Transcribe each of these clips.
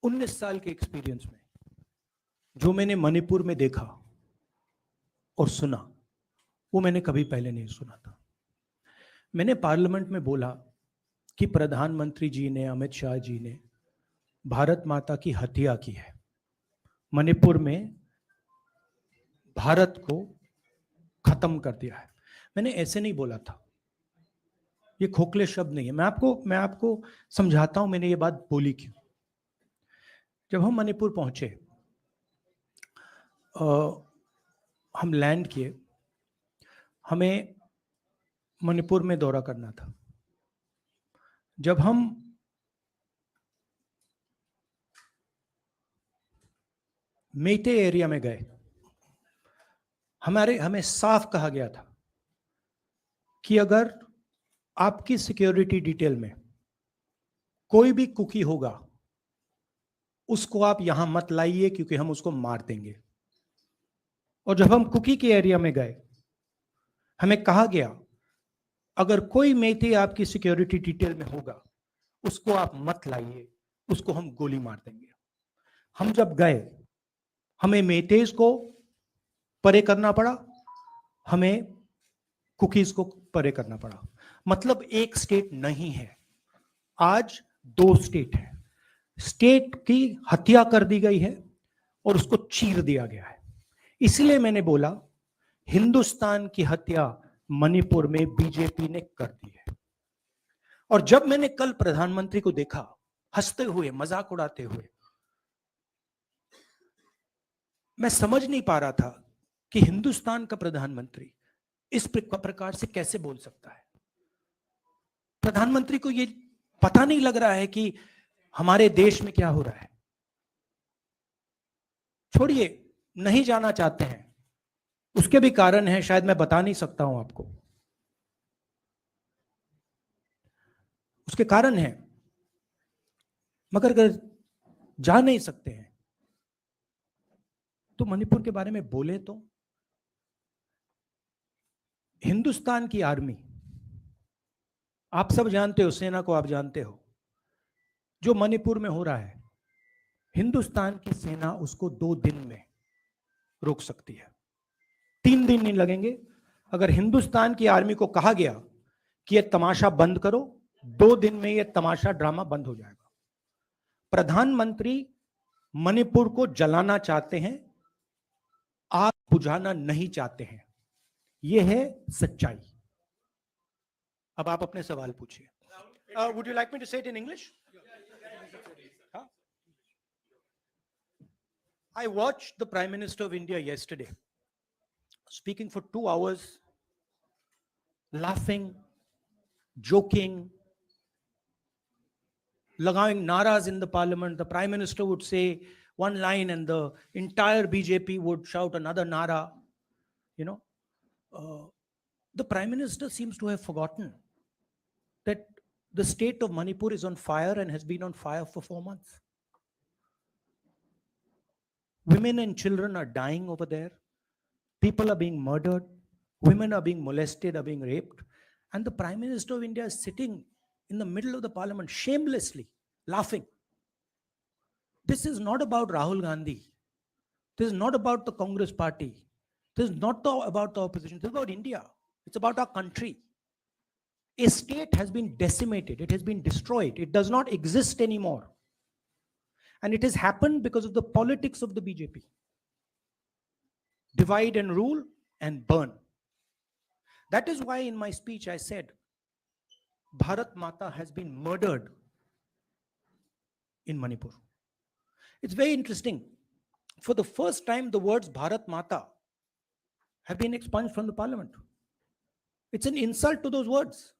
19 साल के एक्सपीरियंस में जो मैंने मणिपुर में देखा और सुना वो मैंने कभी पहले नहीं सुना था। मैंने पार्लियामेंट में बोला कि प्रधानमंत्री जी ने, अमित शाह जी ने भारत माता की हत्या की है, मणिपुर में भारत को खत्म कर दिया है। मैंने ऐसे नहीं बोला था, ये खोखले शब्द नहीं है। मैं आपको समझाता हूं मैंने ये बात बोली क्यों। जब हम मणिपुर पहुंचे, हम लैंड किए, हमें मणिपुर में दौरा करना था। जब हम मेइते एरिया में गए, हमें साफ कहा गया था कि अगर आपकी सिक्योरिटी डिटेल में कोई भी कुकी होगा उसको आप यहां मत लाइए क्योंकि हम उसको मार देंगे। और जब हम कुकी के एरिया में गए, हमें कहा गया अगर कोई मेइते आपकी सिक्योरिटी डिटेल में होगा उसको आप मत लाइए, उसको हम गोली मार देंगे। हम जब गए, हमें मेइतेज को परे करना पड़ा, हमें कुकीज को परे करना पड़ा। मतलब एक स्टेट नहीं है, आज दो स्टेट है। स्टेट की हत्या कर दी गई है और उसको चीर दिया गया है। इसलिए मैंने बोला हिंदुस्तान की हत्या मणिपुर में बीजेपी ने कर दी है। और जब मैंने कल प्रधानमंत्री को देखा हंसते हुए, मजाक उड़ाते हुए, मैं समझ नहीं पा रहा था कि हिंदुस्तान का प्रधानमंत्री इस प्रकार से कैसे बोल सकता है। प्रधानमंत्री को ये पता नहीं लग रहा है कि हमारे देश में क्या हो रहा है। छोड़िए, नहीं जाना चाहते हैं, उसके भी कारण है, शायद मैं बता नहीं सकता हूं आपको, उसके कारण है। मगर अगर जा नहीं सकते हैं तो मणिपुर के बारे में बोले तो। हिंदुस्तान की आर्मी, आप सब जानते हो, सेना को आप जानते हो, जो मणिपुर में हो रहा है हिंदुस्तान की सेना उसको 2 दिन में रोक सकती है, 3 दिन नहीं लगेंगे। अगर हिंदुस्तान की आर्मी को कहा गया कि यह तमाशा बंद करो, 2 दिन में यह तमाशा ड्रामा बंद हो जाएगा। प्रधानमंत्री मणिपुर को जलाना चाहते हैं, आग बुझाना नहीं चाहते हैं, यह है सच्चाई। अब आप अपने सवाल पूछिए। Would you like me to say it in English? I watched the Prime Minister of India yesterday speaking for 2 hours, laughing, joking, लगाing naras in the parliament. The Prime Minister would say one line and the entire BJP would shout another nara. You know, the Prime Minister seems to have forgotten that the state of Manipur is on fire and has been on fire for 4 months. Women and children are dying over there. People are being murdered. Women are being molested, are being raped. And the Prime Minister of India is sitting in the middle of the parliament, shamelessly laughing. This is not about Rahul Gandhi. This is not about the Congress party. This is not about the opposition. This is about India. It's about our country. A state has been decimated. It has been destroyed. It does not exist anymore. And it has happened because of the politics of the BJP. Divide and rule and burn. That is why in my speech I said, Bharat Mata has been murdered in Manipur. It's very interesting. For the first time, the words Bharat Mata have been expunged from the parliament. It's an insult to those words.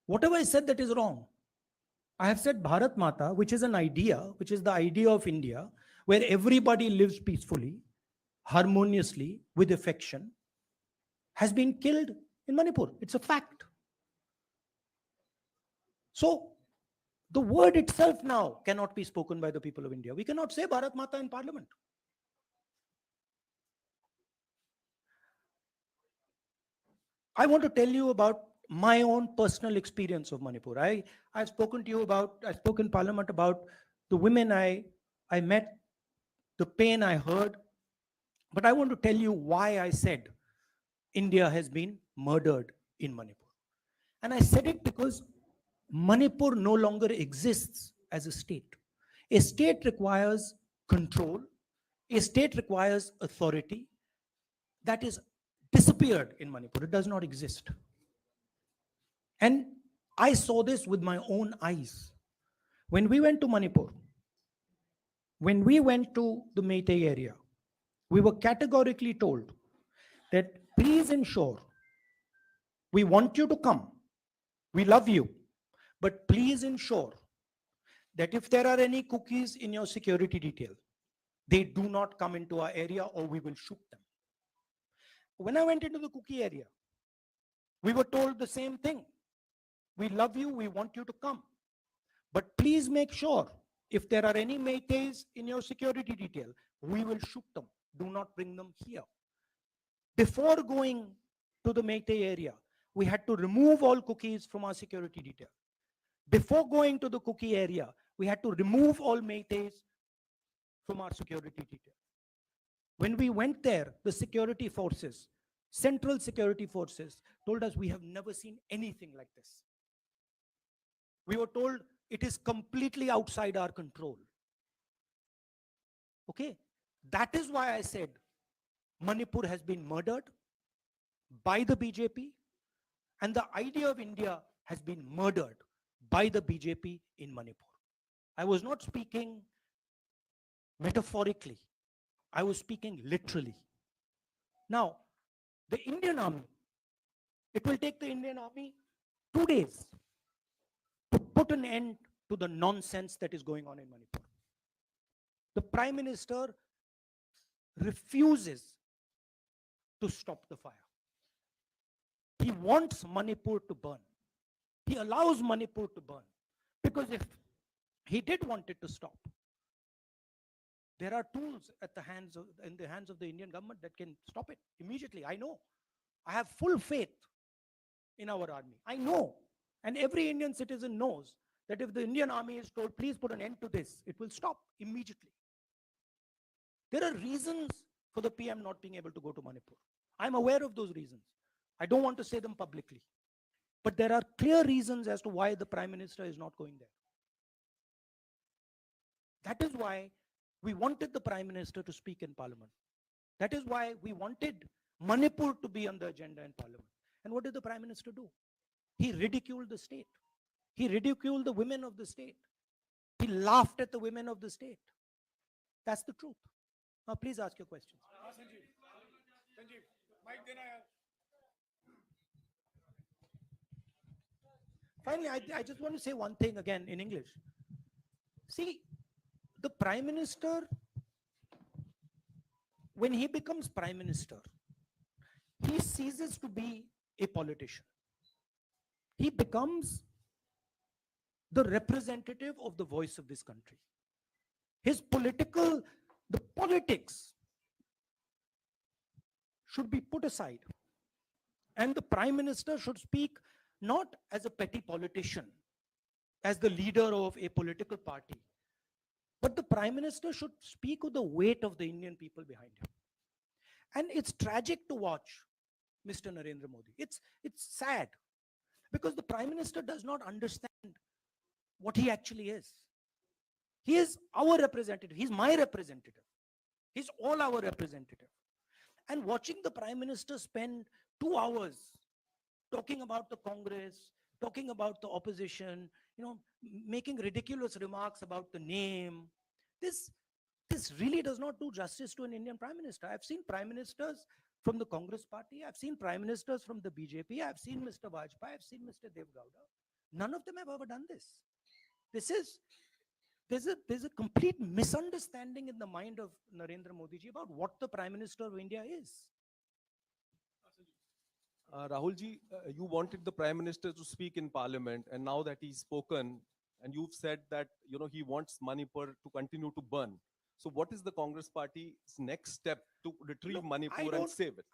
Whatever I said that is wrong. I have said Bharat Mata, which is an idea, which is the idea of India, where everybody lives peacefully, harmoniously, with affection, has been killed in Manipur. It's a fact. So, the word itself now cannot be spoken by the people of India. We cannot say Bharat Mata in parliament. I want to tell you about my own personal experience of Manipur. I've spoken to you about, I spoke in parliament about the women I met, the pain I heard. But I want to tell you why I said India has been murdered in Manipur. And I said it because Manipur no longer exists as a state. A state requires control, a state requires authority. That is disappeared in Manipur. It does not exist. And I saw this with my own eyes. When we went to Manipur, when we went to the Meitei area, we were categorically told that please ensure, we want you to come, we love you, but please ensure that if there are any cookies in your security detail, they do not come into our area or we will shoot them. When I went into the cookie area, we were told the same thing. We love you, we want you to come. But please make sure if there are any Meiteis in your security detail, we will shoot them. Do not bring them here. Before going to the Meitei area, we had to remove all cookies from our security detail. Before going to the cookie area, we had to remove all Meiteis from our security detail. When we went there, the security forces, central security forces, told us we have never seen anything like this. We were told it is completely outside our control. Okay? That is why I said Manipur has been murdered by the BJP, and the idea of India has been murdered by the BJP in Manipur. I was not speaking metaphorically. I was speaking literally. Now, the Indian Army, it will take the Indian Army 2 days to put an end to the nonsense that is going on in Manipur. The Prime Minister refuses to stop the fire. He wants Manipur to burn. He allows Manipur to burn. Because if he did want it to stop, there are tools in the hands of the Indian government that can stop it immediately. I know. I have full faith in our army. I know. And every Indian citizen knows that if the Indian army is told, please put an end to this, it will stop immediately. There are reasons for the PM not being able to go to Manipur. I'm aware of those reasons. I don't want to say them publicly. But there are clear reasons as to why the Prime Minister is not going there. That is why we wanted the Prime Minister to speak in Parliament. That is why we wanted Manipur to be on the agenda in Parliament. And what did the Prime Minister do? He ridiculed the state. He ridiculed the women of the state. He laughed at the women of the state. That's the truth. Now, please ask your questions. Finally, I just want to say one thing again in English. See, the Prime Minister, when he becomes Prime Minister, he ceases to be a politician. He becomes the representative of the voice of this country. The politics should be put aside. And the Prime Minister should speak not as a petty politician, as the leader of a political party, but the Prime Minister should speak with the weight of the Indian people behind him. And it's tragic to watch Mr. Narendra Modi. It's sad because the Prime Minister does not understand what he actually is. He is our representative. He's my representative. He's all our representative. And watching the Prime Minister spend 2 hours talking about the Congress, talking about the opposition, making ridiculous remarks about the name, this really does not do justice to an Indian Prime Minister. I've seen Prime Ministers from the Congress party. I've seen Prime Ministers from the BJP. I've seen Mr. Vajpayee. I've seen Mr. Dev Gowda. None of them have ever done this. There's a complete misunderstanding in the mind of Narendra Modi ji about what the Prime Minister of India is. Rahulji, you wanted the Prime Minister to speak in Parliament, and now that he's spoken, and you've said that he wants Manipur to continue to burn. So, what is the Congress Party's next step to retrieve Manipur and save it?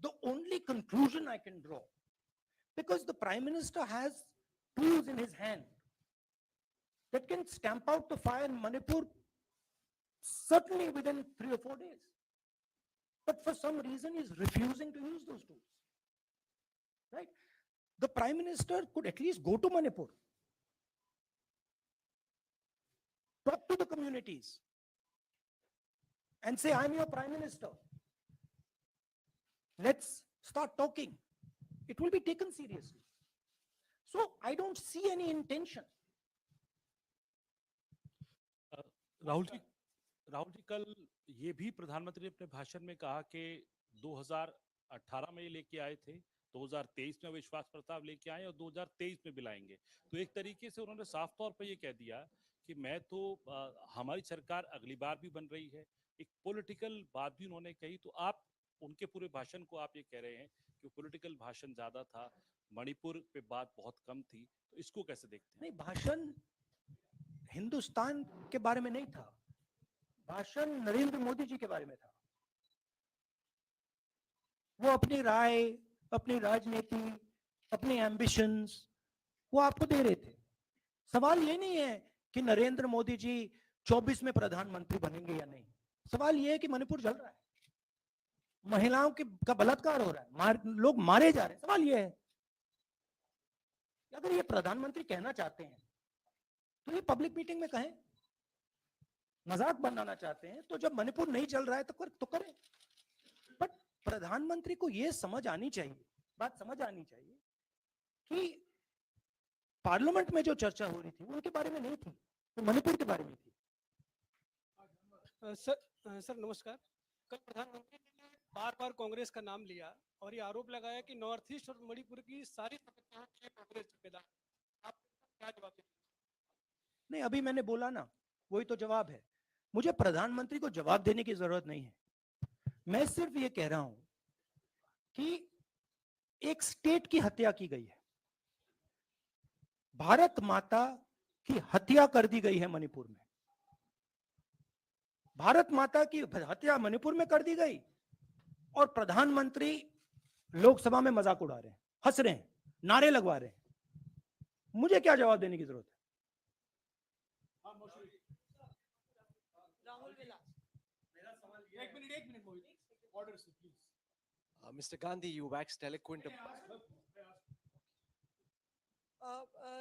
The only conclusion I can draw, because the Prime Minister has tools in his hand. that can stamp out the fire in Manipur certainly within 3 or 4 days. But for some reason, he's refusing to use those tools. Right? The Prime Minister could at least go to Manipur, talk to the communities, and say, I'm your Prime Minister. Let's start talking. It will be taken seriously. So I don't see any intention. Rahul ji कल ये भी प्रधानमंत्री ने अपने भाषण में कहा कि 2018 में ये लेके आए थे, 2023 में विश्वास प्रस्ताव लेके आए और 2023 में भी लाएंगे। तो एक तरीके से उन्होंने साफ तौर पर ये कह दिया कि मैं तो हमारी सरकार अगली बार भी बन रही है। एक पॉलिटिकल बात भी उन्होंने कही। तो आप उनके पूरे भाषण को आप ये कह रहे हैं कि पॉलिटिकल भाषण ज्यादा था, मणिपुर पे बात बहुत कम थी, तो इसको कैसे देखते हैं? नहीं, भाषण हिंदुस्तान के बारे में नहीं था, भाषण नरेंद्र मोदी जी के बारे में था। वो अपनी राय, अपनी राजनीति, अपने एम्बिशंस वो आपको दे रहे थे। सवाल ये नहीं है कि नरेंद्र मोदी जी 24 में प्रधानमंत्री बनेंगे या नहीं। सवाल ये है कि मणिपुर जल रहा है, महिलाओं का बलात्कार हो रहा है, लोग मारे जा रहे हैं। सवाल ये है अगर ये प्रधानमंत्री कहना चाहते हैं तो ये पब्लिक मीटिंग में कहें। मजाक बनाना चाहते हैं तो जब मणिपुर नहीं चल रहा है तो करें। बट प्रधानमंत्री को ये समझ आनी चाहिए, बात समझ आनी चाहिए कि पार्लियामेंट में जो चर्चा हो रही थी वो उनके बारे में नहीं थी, वो मणिपुर के बारे में थी। सर नमस्कार। कल प्रधानमंत्री ने बार बार कांग्रेस का नाम लिया और ये आरोप लगाया कि नॉर्थ ईस्ट और मणिपुर की सारी समस्याओं के कांग्रेस जिम्मेदार। आप क्या जवाब देंगे? नहीं, अभी मैंने बोला ना, वही तो जवाब है। मुझे प्रधानमंत्री को जवाब देने की जरूरत नहीं है। मैं सिर्फ ये कह रहा हूं कि एक स्टेट की हत्या की गई है, भारत माता की हत्या कर दी गई है मणिपुर में। भारत माता की हत्या मणिपुर में कर दी गई और प्रधानमंत्री लोकसभा में मजाक उड़ा रहे हैं, हंस रहे हैं, नारे लगवा रहे हैं। मुझे क्या जवाब देने की जरूरत है? Mr. Gandhi, you waxed eloquent.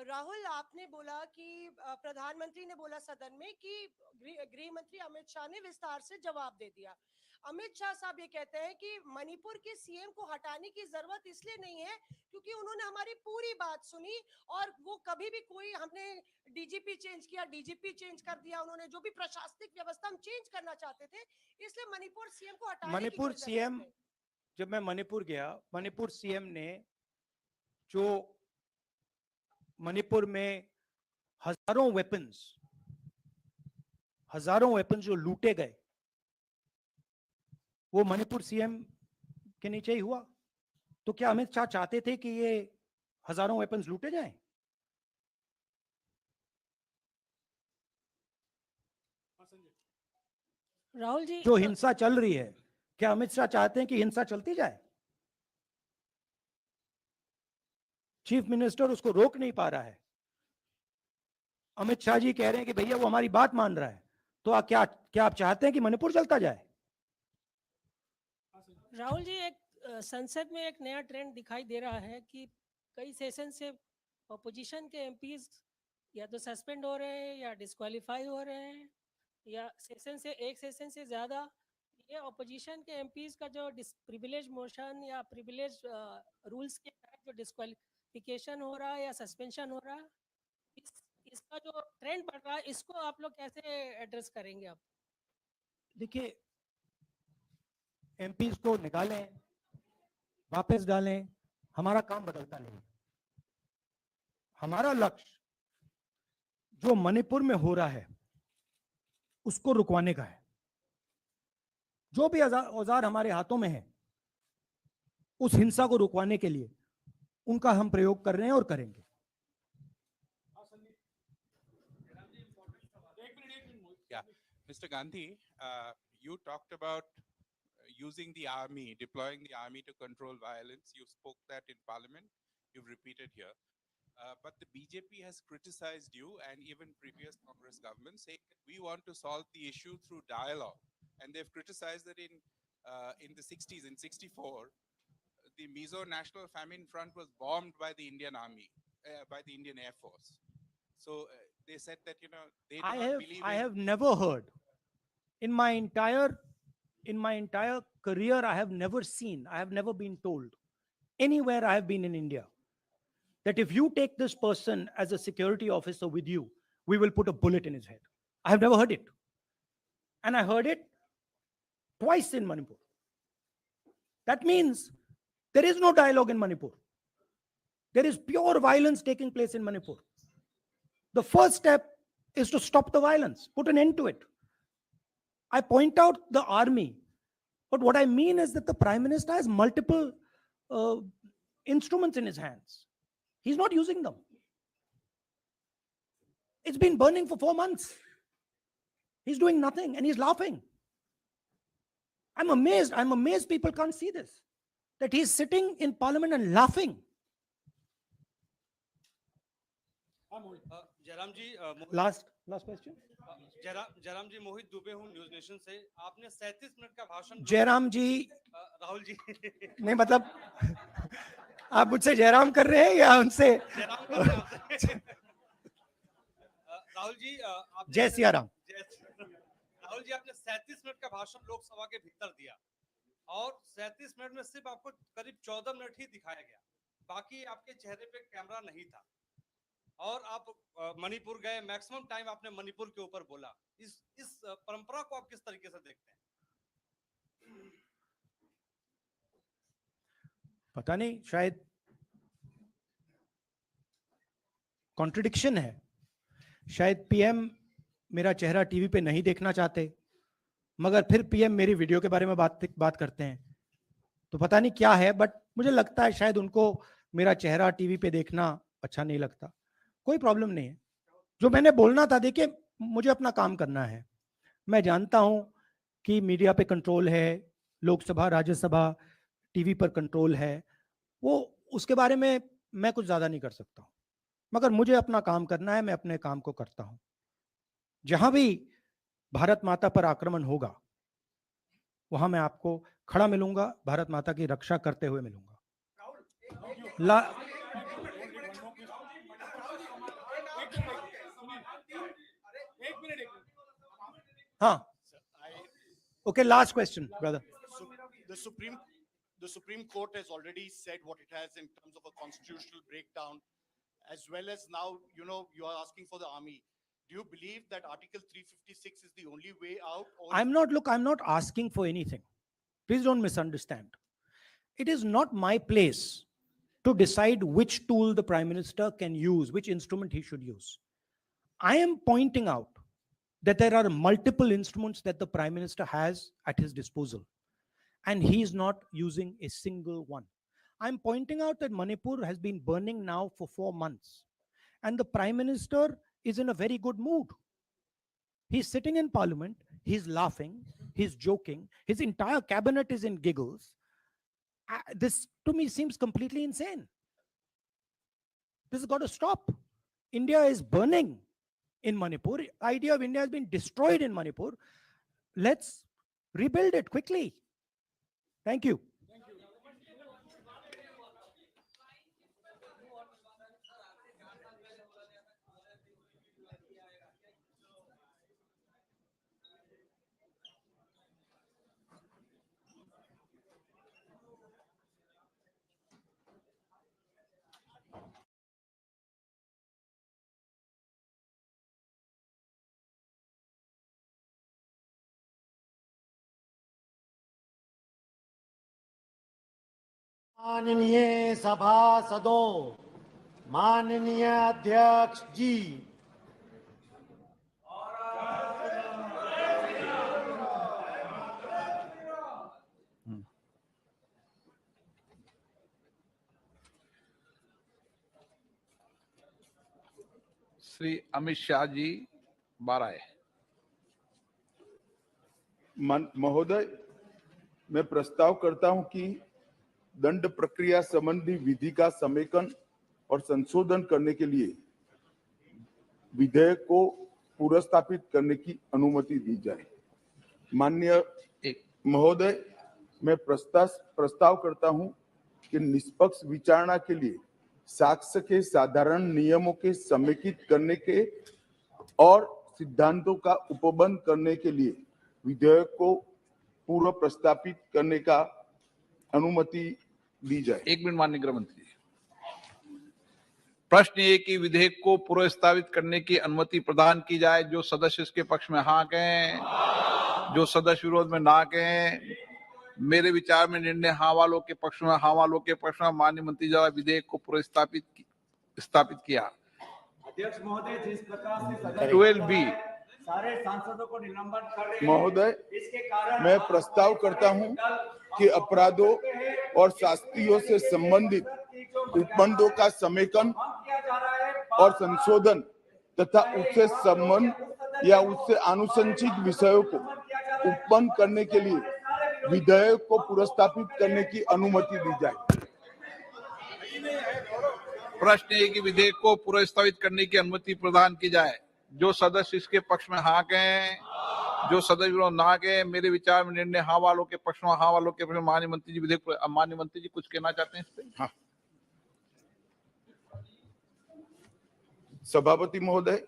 Rahul, आपने बोला कि प्रधानमंत्री ने बोला सदन में कि गृह मंत्री अमित शाह ने विस्तार से जवाब दे दिया। अमित शाह साहब ये कहते हैं कि मणिपुर के सीएम को हटाने की जरूरत इसलिए नहीं है क्योंकि उन्होंने हमारी पूरी बात सुनी और वो कभी भी कोई हमने डीजीपी चेंज किया, डीजीपी चेंज कर दिया, उन्होंने जो भी प्रशासनिक व्यवस्था हम चेंज करना चाहते थे, इसलिए मणिपुर सीएम को हटाने की मणिपुर सीएम, जब मैं मणिपुर गया, मणिपुर सीएम ने जो मणिपुर में हजारों वेपन्स जो लूटे गए, वो मणिपुर सीएम के नीचे ही हुआ। तो क्या अमित शाह चाहते थे कि ये हजारों वेपन्स लूटे जाएं? राहुल जी, जो हिंसा चल रही है, क्या अमित शाह चाहते हैं कि हिंसा चलती जाए? चीफ मिनिस्टर उसको रोक नहीं पा रहा है। अमित शाह जी कह रहे हैं कि भैया वो हमारी बात मान रहा है, तो क्या आप चाहते हैं कि मणिपुर चलता जाए? राहुल जी, एक संसद में एक नया ट्रेंड दिखाई दे रहा है कि कई सेशन से ऑपोजिशन के एमपीज या तो सस्पेंड हो रहे हैं या डिस्क्वालीफाई हो रहे हैं, या एक सेशन से ज्यादा ये ऑपोजिशन के एमपीज का जो प्रिविलेज मोशन या प्रिविलेज रूल्स के तहत जो डिस्क्वालिफिकेशन हो रहा है या सस्पेंशन हो रहा है, इसका जो ट्रेंड बढ़ रहा है, इसको आप लोग कैसे एड्रेस करेंगे? आप देखिए, एमपीज को निकालें, वापस डालें, हमारा काम बदलता नहीं। हमारा लक्ष्य जो मणिपुर में हो रहा है उसको रुकवाने का है। जो भी औजार हमारे हाथों में है, उस हिंसा को रुकवाने के लिए उनका हम प्रयोग कर रहे हैं और करेंगे। Yeah, Mr. Gandhi, you talked about using the army, deploying the army to control violence. You spoke that in Parliament. You've repeated here. but the BJP has criticized you and even previous Congress governments, saying that we want to solve the issue through dialogue. And they've criticized that in the 60s, in 64, the Mizo National Famine Front was bombed by the Indian Army, by the Indian Air Force. So they said that, you know, they do not believe I in. have never heard in my entire career, I have never seen, I have never been told anywhere I have been in India that if you take this person as a security officer with you, we will put a bullet in his head. I have never heard it. And I heard it twice in Manipur. That means there is no dialogue in Manipur. There is pure violence taking place in Manipur. The first step is to stop the violence, put an end to it. I point out the army, but what I mean is that the Prime Minister has multiple instruments in his hands. He's not using them. It's been burning for 4 months. He's doing nothing and he's laughing. I'm amazed people can't see this, that he's sitting in parliament and laughing. Jairam ji Last question. Jairam जी मोहित दुबे हूँ news nation से। आपने 37 minute का भाषण जयराम जी राहुल जी नहीं, मतलब आप मुझसे जयराम कर रहे हैं या उनसे जयराम कर रहे हैं आपसे। राहुल जी जय सिया राम। राहुल जी आपने 37 मिनट का भाषण लोकसभा के भीतर दिया और 37 मिनट में सिर्फ आपको करीब 14 मिनट ही दिखाया गया, बाकी आपके चेहरे पे कैमरा नहीं था और आप मणिपुर गए, मैक्सिमम टाइम आपने मणिपुर के ऊपर बोला। इस परंपरा को आप किस तरीके से देखते हैं? पता नहीं, शायद कॉन्ट्रडिक्शन है। शायद पीएम मेरा चेहरा टीवी पे नहीं देखना चाहते, मगर फिर पीएम मेरी वीडियो के बारे में बात करते हैं, तो पता नहीं क्या है। बट मुझे लगता है शायद उनको मेरा चेहरा टीवी पे देखना अच्छा नहीं लगता। कोई प्रॉब्लम नहीं है। जो मैंने बोलना था, देखिए मुझे अपना काम करना है। मैं जानता हूं कि मीडिया पे कंट्रोल है, लोकसभा राज्यसभा टीवी पर कंट्रोल है, वो उसके बारे में मैं कुछ ज्यादा नहीं कर सकता हूं, मगर मुझे अपना काम करना है, मैं अपने काम को करता हूं। जहां भी भारत माता पर आक्रमण होगा वहां मैं आपको खड़ा मिलूंगा, भारत माता की रक्षा करते हुए मिलूंगा। हाँ, okay, last question, brother. The Supreme Court has already said what it has in terms of a constitutional breakdown, as well as now, you know, you are asking for the army. Do you believe that Article 356 is the only way out? Or I'm not asking for anything. Please don't misunderstand. It is not my place to decide which tool the Prime Minister can use, which instrument he should use. I am pointing out that there are multiple instruments that the Prime Minister has at his disposal, and he is not using a single one. I'm pointing out that Manipur has been burning now for 4 months, and the Prime Minister is in a very good mood. He's sitting in parliament, he's laughing, he's joking, his entire cabinet is in giggles. This to me seems completely insane. This has got to stop. India is burning in Manipur. The idea of India has been destroyed in Manipur. Let's rebuild it quickly. Thank you. माननीय सभासदों, माननीय अध्यक्ष जी, श्री अमित शाह जी बाराए। महोदय, मैं प्रस्ताव करता हूं कि दंड प्रक्रिया संबंधी विधि का समेकन और संशोधन करने के लिए विधेयक को पुनर्स्थापित करने की अनुमति दी जाए। माननीय महोदय, मैं प्रस्ताव करता हूं कि निष्पक्ष विचारणा के लिए साक्ष्य के साधारण नियमों के समेकित करने के और सिद्धांतों का उपबंध करने के लिए विधेयक को पूर्व प्रस्तापित करने का अनुमति दी जाए। 1 मिनट माननीय गृह मंत्री जी। प्रश्न ये कि विधेयक को पूर्व स्थापित करने की अनुमति प्रदान की जाए। जो सदस्य इसके पक्ष में हाँ कहें, जो सदस्य विरोध में ना कहें। मेरे विचार में निर्णय हाँ वालों के पक्ष में, हाँ वालों के पक्ष में। माननीय मंत्री द्वारा विधेयक को पूर्व स्थापित किया। अध्यक्ष महोदय, जिस प्रकार से सदन 12B सारे सांसदों को निलंबन कर रहे हैं, महोदय, इसके कारण मैं प्रस्ताव करता हूं कि अपराधों और शास्तियों से संबंधित उपबंधों का समेकन और संशोधन तथा उससे संबंध या उससे आनुषंगिक विषयों को उत्पन्न करने के लिए विधेयक को पुनर्स्थापित करने की अनुमति दी जाए। प्रश्न है कि विधेयक को पूर्व स्थापित करने की अनुमति प्रदान की जाए। जो सदस्य इसके पक्ष में हाँ कहें, जो सदस्य विरोध ना कहें। मेरे विचार में निर्णय हाँ वालों के पक्ष में, हाँ वालों के पक्ष में। माननीय मंत्री जी विधेयक, माननीय मंत्री जी कुछ कहना चाहते हैं इस पे? हाँ, सभापति महोदय,